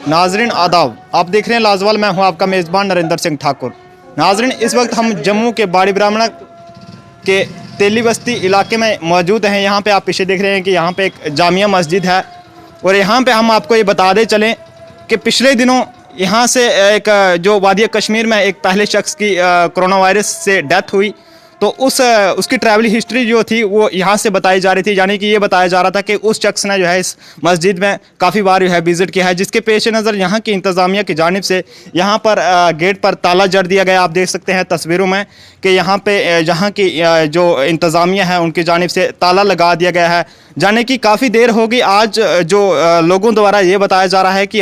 नाजरीन आदाब, आप देख रहे हैं लाजवाल। मैं हूं आपका मेज़बान नरेंद्र सिंह ठाकुर। नाजरीन, इस वक्त हम जम्मू के बाड़ी ब्राह्मणा के तेली बस्ती इलाके में मौजूद हैं। यहाँ पे आप पीछे देख रहे हैं कि यहाँ पे एक जामिया मस्जिद है और यहाँ पे हम आपको ये बता दे चलें कि पिछले दिनों यहाँ से एक जो वादिया कश्मीर में एक पहले शख्स की कोरोना वायरस से डेथ हुई, तो उसकी ट्रैवल हिस्ट्री जो थी वो यहाँ से बताई जा रही थी। यानी कि ये बताया जा रहा था कि उस शख्स ने जो है इस मस्जिद में काफ़ी बार जो है विज़िट किया है, जिसके पेश नज़र यहाँ की इंतज़ामिया की जानिब से यहाँ पर गेट पर ताला जड़ दिया गया। आप देख सकते हैं तस्वीरों में कि यहाँ पे यहाँ की जो इंतज़ामिया है उनकी जानिब से ताला लगा दिया गया है। जाने की काफ़ी देर होगी। आज जो लोगों द्वारा ये बताया जा रहा है कि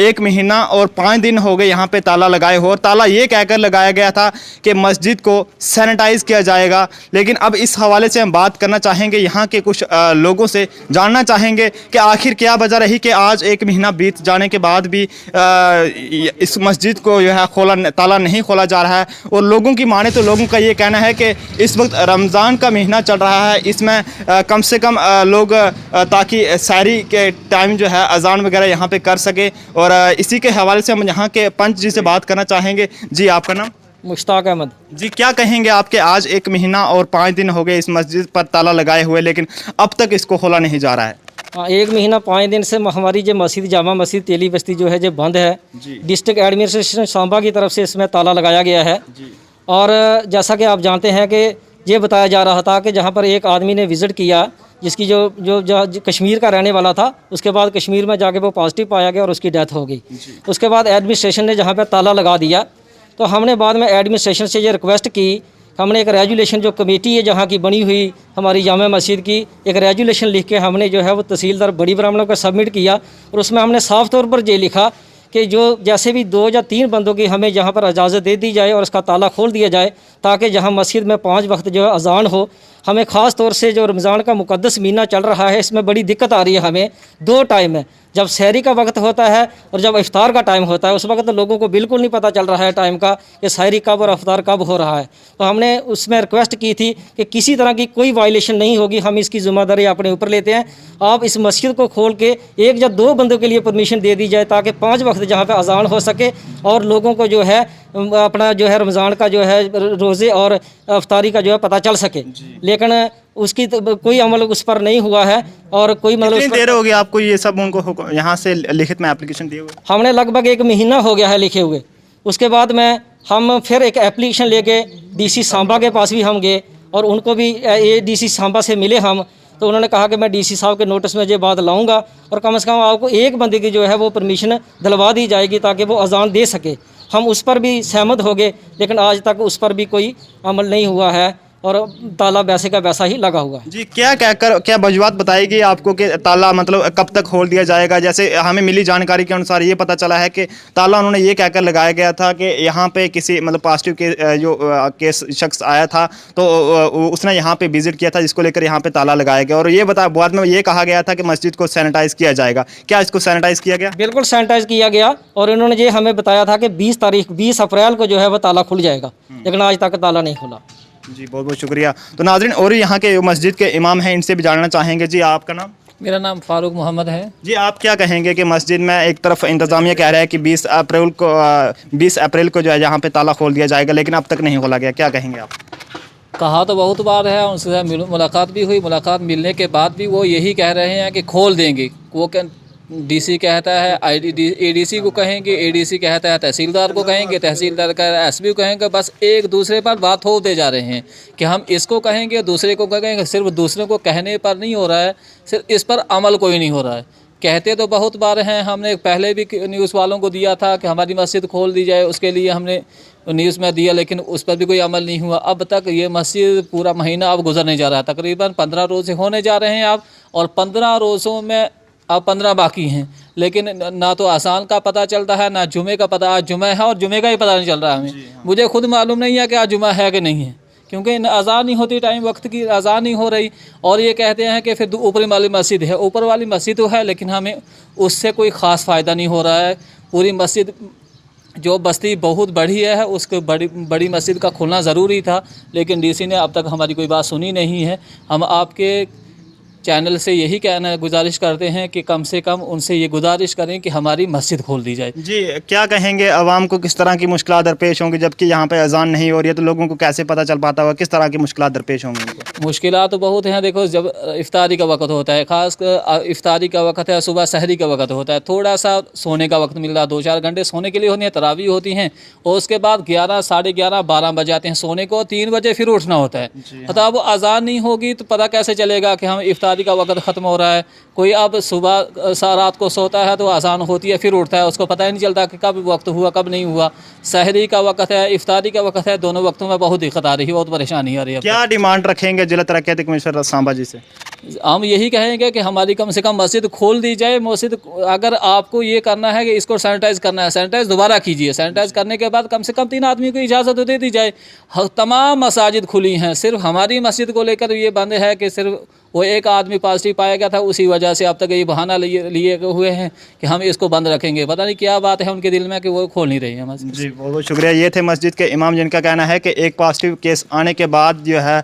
1 महीना और 5 दिन हो गए यहाँ पे ताला लगाए हो, और ताला ये कहकर लगाया गया था कि मस्जिद को सैनिटाइज़ किया जाएगा। लेकिन अब इस हवाले से हम बात करना चाहेंगे, यहाँ के कुछ लोगों से जानना चाहेंगे कि आखिर क्या वजह रही कि आज 1 महीना बीत जाने के बाद भी इस मस्जिद को जो है ताला नहीं खोला जा रहा है। और लोगों की माने तो लोगों का ये कहना है कि इस वक्त रमज़ान का महीना चल रहा है, इसमें कम से कम लोग ताकि सहरी के टाइम जो है अजान वगैरह यहाँ पे कर सके। और इसी के हवाले से हम यहाँ के पंच जी से बात करना चाहेंगे। जी, आपका नाम? मुश्ताक अहमद। जी, क्या कहेंगे आपके आज 1 महीना और 5 दिन हो गए इस मस्जिद पर ताला लगाए हुए, लेकिन अब तक इसको खोला नहीं जा रहा है? 1 महीना 5 दिन से हमारी जो मस्जिद जामा मस्जिद तेली बस्ती जो है जो बंद है। डिस्ट्रिक्ट एडमिनिस्ट्रेशन सांबा की तरफ से इसमें ताला लगाया गया है। और जैसा कि आप जानते हैं कि ये बताया जा रहा था कि जहाँ पर एक आदमी ने विज़िट किया जिसकी जो कश्मीर का रहने वाला था, उसके बाद कश्मीर में जाके वो पॉजिटिव पाया गया और उसकी डेथ हो गई। उसके बाद एडमिनिस्ट्रेशन ने जहाँ पर ताला लगा दिया, तो हमने बाद में एडमिनिस्ट्रेशन से ये रिक्वेस्ट की। हमने एक रेजुलेशन जो कमेटी है जहाँ की बनी हुई हमारी जामा मस्जिद की, एक रेजुलेशन लिख के हमने जो है वो तहसीलदार बड़ी ब्राह्मणों को सबमिट किया। और उसमें हमने साफ़ तौर पर ये लिखा कि जो जैसे भी 2 या 3 बंदों की हमें जहाँ पर इजाज़त दे दी जाए और इसका ताला खोल दिया जाए, ताकि जहाँ मस्जिद में 5 वक्त जो है अजान हो। हमें ख़ास तौर से जो रमज़ान का मुक़द्दस महीना चल रहा है, इसमें बड़ी दिक्कत आ रही है। हमें 2 टाइम है, जब सहरी का वक्त होता है और जब इफ्तार का टाइम होता है, उस वक्त लोगों को बिल्कुल नहीं पता चल रहा है टाइम का कि सहरी कब और इफ्तार कब हो रहा है। तो हमने उसमें रिक्वेस्ट की थी कि किसी तरह की कोई वायलेशन नहीं होगी, हम इसकी ज़िम्मेदारी अपने ऊपर लेते हैं। आप इस मस्जिद को खोल के 1 या 2 बंदों के लिए परमिशन दे दी जाए, ताकि 5 वक्त जहाँ पर अजान हो सके और लोगों को जो है अपना जो है रमज़ान का जो है रोज़े और इफ्तारी का जो है पता चल सके। लेकिन उसकी तो कोई अमल उस पर नहीं हुआ है। और कोई मतलब कितनी देर हो गई आपको ये सब उनको यहाँ से लिखित में एप्लीकेशन दिए हुए? हमने लगभग 1 महीना हो गया है लिखे हुए। उसके बाद में हम फिर एक एप्लीकेशन लेके डीसी सांबा के पास भी हम गए और उनको भी ये डीसी सांबा से मिले हम। तो उन्होंने कहा कि मैं डीसी साहब के नोटिस में ये बात लाऊंगा और कम से कम आपको 1 बंदे की जो है वो परमिशन दिलवा दी जाएगी ताकि वो अजान दे सके। हम उस पर भी सहमत हो गए, लेकिन आज तक उस पर भी कोई अमल नहीं हुआ है और ताला वैसे का वैसा ही लगा हुआ है। जी, क्या वजूहत बताएगी आपको कि ताला मतलब कब तक खोल दिया जाएगा? जैसे हमें मिली जानकारी के अनुसार ये पता चला है कि ताला उन्होंने ये कहकर लगाया गया था कि यहाँ पे किसी मतलब पॉजिटिव के जो केस शख्स आया था, तो उसने यहाँ पे विजिट किया था, जिसको लेकर यहाँ पे ताला लगाया गया। और ये बाद में ये कहा गया था कि मस्जिद को सैनिटाइज़ किया जाएगा। क्या इसको सैनिटाइज़ किया गया? बिल्कुल सैनिटाइज़ किया गया और इन्होंने ये हमें बताया था कि 20 अप्रैल को जो है वो ताला खुल जाएगा, लेकिन आज तक ताला नहीं खुला। जी, बहुत बहुत शुक्रिया। तो नाज़रीन, और यहाँ के मस्जिद के इमाम हैं, इनसे भी जानना चाहेंगे। जी, आपका नाम? मेरा नाम फारूक मोहम्मद है। जी, आप क्या कहेंगे कि मस्जिद में एक तरफ इंतज़ामिया कह रहा है कि 20 अप्रैल को जो है यहाँ पे ताला खोल दिया जाएगा, लेकिन अब तक नहीं खोला गया, क्या कहेंगे आप? कहा तो बहुत बार है, उनसे मुलाकात भी हुई। मुलाकात मिलने के बाद भी वो यही कह रहे हैं कि खोल देंगे। वो डीसी कहता है एडीसी को कहेंगे, एडीसी कहता है तहसीलदार को कहेंगे, तहसीलदार का एसपी को कहेंगे। बस एक दूसरे पर बात होते जा रहे हैं कि हम इसको कहेंगे, दूसरे को कहेंगे। सिर्फ दूसरे को कहने पर नहीं हो रहा है, सिर्फ इस पर अमल कोई नहीं हो रहा है। कहते तो बहुत बार हैं, हमने पहले भी न्यूज़ वालों को दिया था कि हमारी मस्जिद खोल दी जाए, उसके लिए हमने न्यूज़ में दिया, लेकिन उस पर भी कोई अमल नहीं हुआ। अब तक ये मस्जिद पूरा महीना अब गुजरने जा रहा है, तकरीबन 15 रोज़े होने जा रहे हैं अब, और 15 रोज़ों में अब 15 बाकी हैं। लेकिन ना तो आसान का पता चलता है, ना जुमे का पता। आज जुमा है और जुमे का ही पता नहीं चल रहा है हमें। मुझे खुद मालूम नहीं है कि आज जुमा है कि नहीं है, क्योंकि अज़ान नहीं होती, टाइम वक्त की अज़ान नहीं हो रही। और ये कहते हैं कि फिर ऊपर वाली मस्जिद है। ऊपर वाली मस्जिद तो है, लेकिन हमें उससे कोई ख़ास फ़ायदा नहीं हो रहा है। पूरी मस्जिद जो बस्ती बहुत बड़ी है, उसको बड़ी मस्जिद का खुलना ज़रूरी था, लेकिन डीसी ने अब तक हमारी कोई बात सुनी नहीं है। हम आपके चैनल से यही कहना गुजारिश करते हैं कि कम से कम उनसे ये गुजारिश करें कि हमारी मस्जिद खोल दी जाए। जी, क्या कहेंगे आवाम को किस तरह की मुश्किलात दरपेश होंगी जबकि यहाँ पे अजान नहीं हो रही है, तो लोगों को कैसे पता चल पाता होगा, किस तरह की मुश्किलात दरपेश होंगी उनको? मुश्किलात तो बहुत हैं। देखो, जब इफ्तारी का वक्त होता है, ख़ास इफ्तारी का वक्त है, सुबह सहरी का वक्त होता है, थोड़ा सा सोने का वक्त मिल रहा है, 2-4 घंटे सोने के लिए होनी है, तरावी होती हैं, और उसके बाद 11, साढ़े 11, 12 बज जाते हैं सोने को, 3 बजे फिर उठना होता है। तो अब अजान नहीं होगी तो पता कैसे चलेगा कि हम इफ्तारी का वक्त ख़त्म हो रहा है। कोई अब सुबह रात को सोता है तो अजान होती है, फिर उठता है, उसको पता ही नहीं चलता कि कब वक्त हुआ कब नहीं हुआ। सहरी का वक्त है, इफ्तारी का वक्त है, दोनों वक्तों में बहुत दिक्कत आ रही है, बहुत परेशानी आ रही है। क्या डिमांड रखेंगे जिला तरक्याती कमिश्नर सांबा जी से? हम यही कहेंगे कि हमारी कम से कम मस्जिद खोल दी जाए। मस्जिद, अगर आपको ये करना है कि इसको सैनिटाइज़ करना है, सैनिटाइज़ दोबारा कीजिए। सैनिटाइज़ करने के बाद कम से कम 3 आदमी को इजाज़त दे दी जाए। तमाम मसाजिद खुली हैं, सिर्फ हमारी मस्जिद को लेकर ये बंद है कि सिर्फ वो एक आदमी पॉजिटिव पाया गया था, उसी वजह से अब तक ये बहाना लिए हुए हैं कि हम इसको बंद रखेंगे। पता नहीं क्या बात है उनके दिल में कि वो खोल नहीं रही है मस्जिद। जी, बहुत बहुत शुक्रिया। ये थे मस्जिद के इमाम जिनका कहना है कि एक पॉजिटिव केस आने के बाद जो है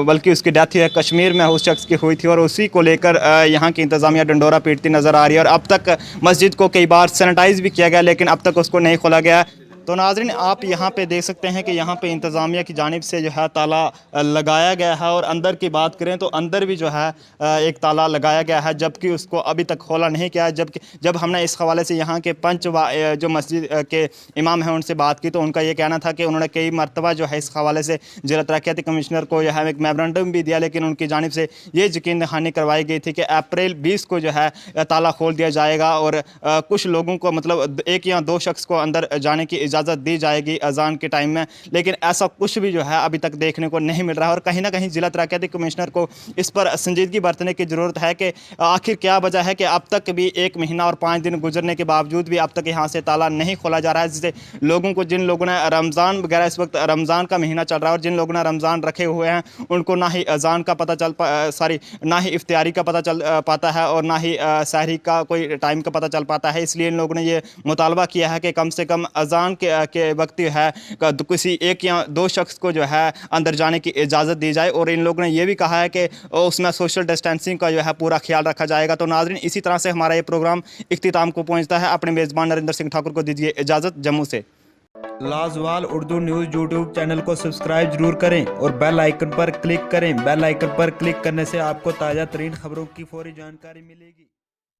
बल्कि उसकी डेथ है कश्मीर में उस शख्स की हुई थी, और उसी को लेकर यहाँ की इंतज़ामिया डंडोरा पीटती नज़र आ रही है, और अब तक मस्जिद को कई बार सैनिटाइज़ भी किया गया लेकिन अब तक उसको नहीं खोला गया। तो नाज़रीन, आप यहाँ पे देख सकते हैं कि यहाँ पे इंतज़ामिया की जानिब से जो है ताला लगाया गया है, और अंदर की बात करें तो अंदर भी जो है एक ताला लगाया गया है, जबकि उसको अभी तक खोला नहीं किया है। जबकि जब हमने इस हवाले से यहाँ के पंच जो मस्जिद के इमाम हैं उनसे बात की तो उनका ये कहना था कि उन्होंने कई मरतबा जो है इस हवाले से जिला तरक्याती कमिश्नर को जो है एक मेमोरेंडम भी दिया, लेकिन उनकी जानिब से ये यकीन दहानी करवाई गई थी कि अप्रैल 20 को जो है ताला खोल दिया जाएगा, और कुछ लोगों को मतलब 1 या 2 शख्स को अंदर जाने की इजाज़त दी जाएगी अजान के टाइम में, लेकिन ऐसा कुछ भी जो है अभी तक देखने को नहीं मिल रहा है। और कहीं ना कहीं जिला तरक्याती कमिश्नर को इस पर संजीदगी बरतने की ज़रूरत है कि आखिर क्या वजह है कि अब तक भी 1 महीना और 5 दिन गुजरने के बावजूद भी अब तक यहाँ से ताला नहीं खोला जा रहा है, जिससे लोगों को, जिन लोगों ने रमज़ान वगैरह, इस वक्त रमज़ान का महीना चल रहा है और जिन लोगों ने रमज़ान रखे हुए हैं उनको ना ही अजान का पता ना ही इफ्तारी का पता चल पाता है और ना ही सहरी का कोई टाइम का पता चल पाता है। इसलिए इन लोगों ने ये मुतालबा किया है कि कम से कम अजान के वक्त है किसी 1 या 2 शख्स को जो है अंदर जाने की इजाज़त दी जाए, और इन लोगों ने यह भी कहा है कि उसमें सोशल डिस्टेंसिंग का जो है पूरा ख्याल रखा जाएगा। तो नाज़रीन, इसी तरह से हमारा ये प्रोग्राम इख्तिताम को पहुंचता है। अपने मेज़बान नरेंद्र सिंह ठाकुर को दीजिए इजाज़त जम्मू से। लाजवाल उर्दू न्यूज़ यूट्यूब चैनल को सब्सक्राइब जरूर करें और बेल आइकन पर क्लिक करें। बेल आइकन पर क्लिक करने से आपको ताज़ा तरीन खबरों की फौरी जानकारी मिलेगी।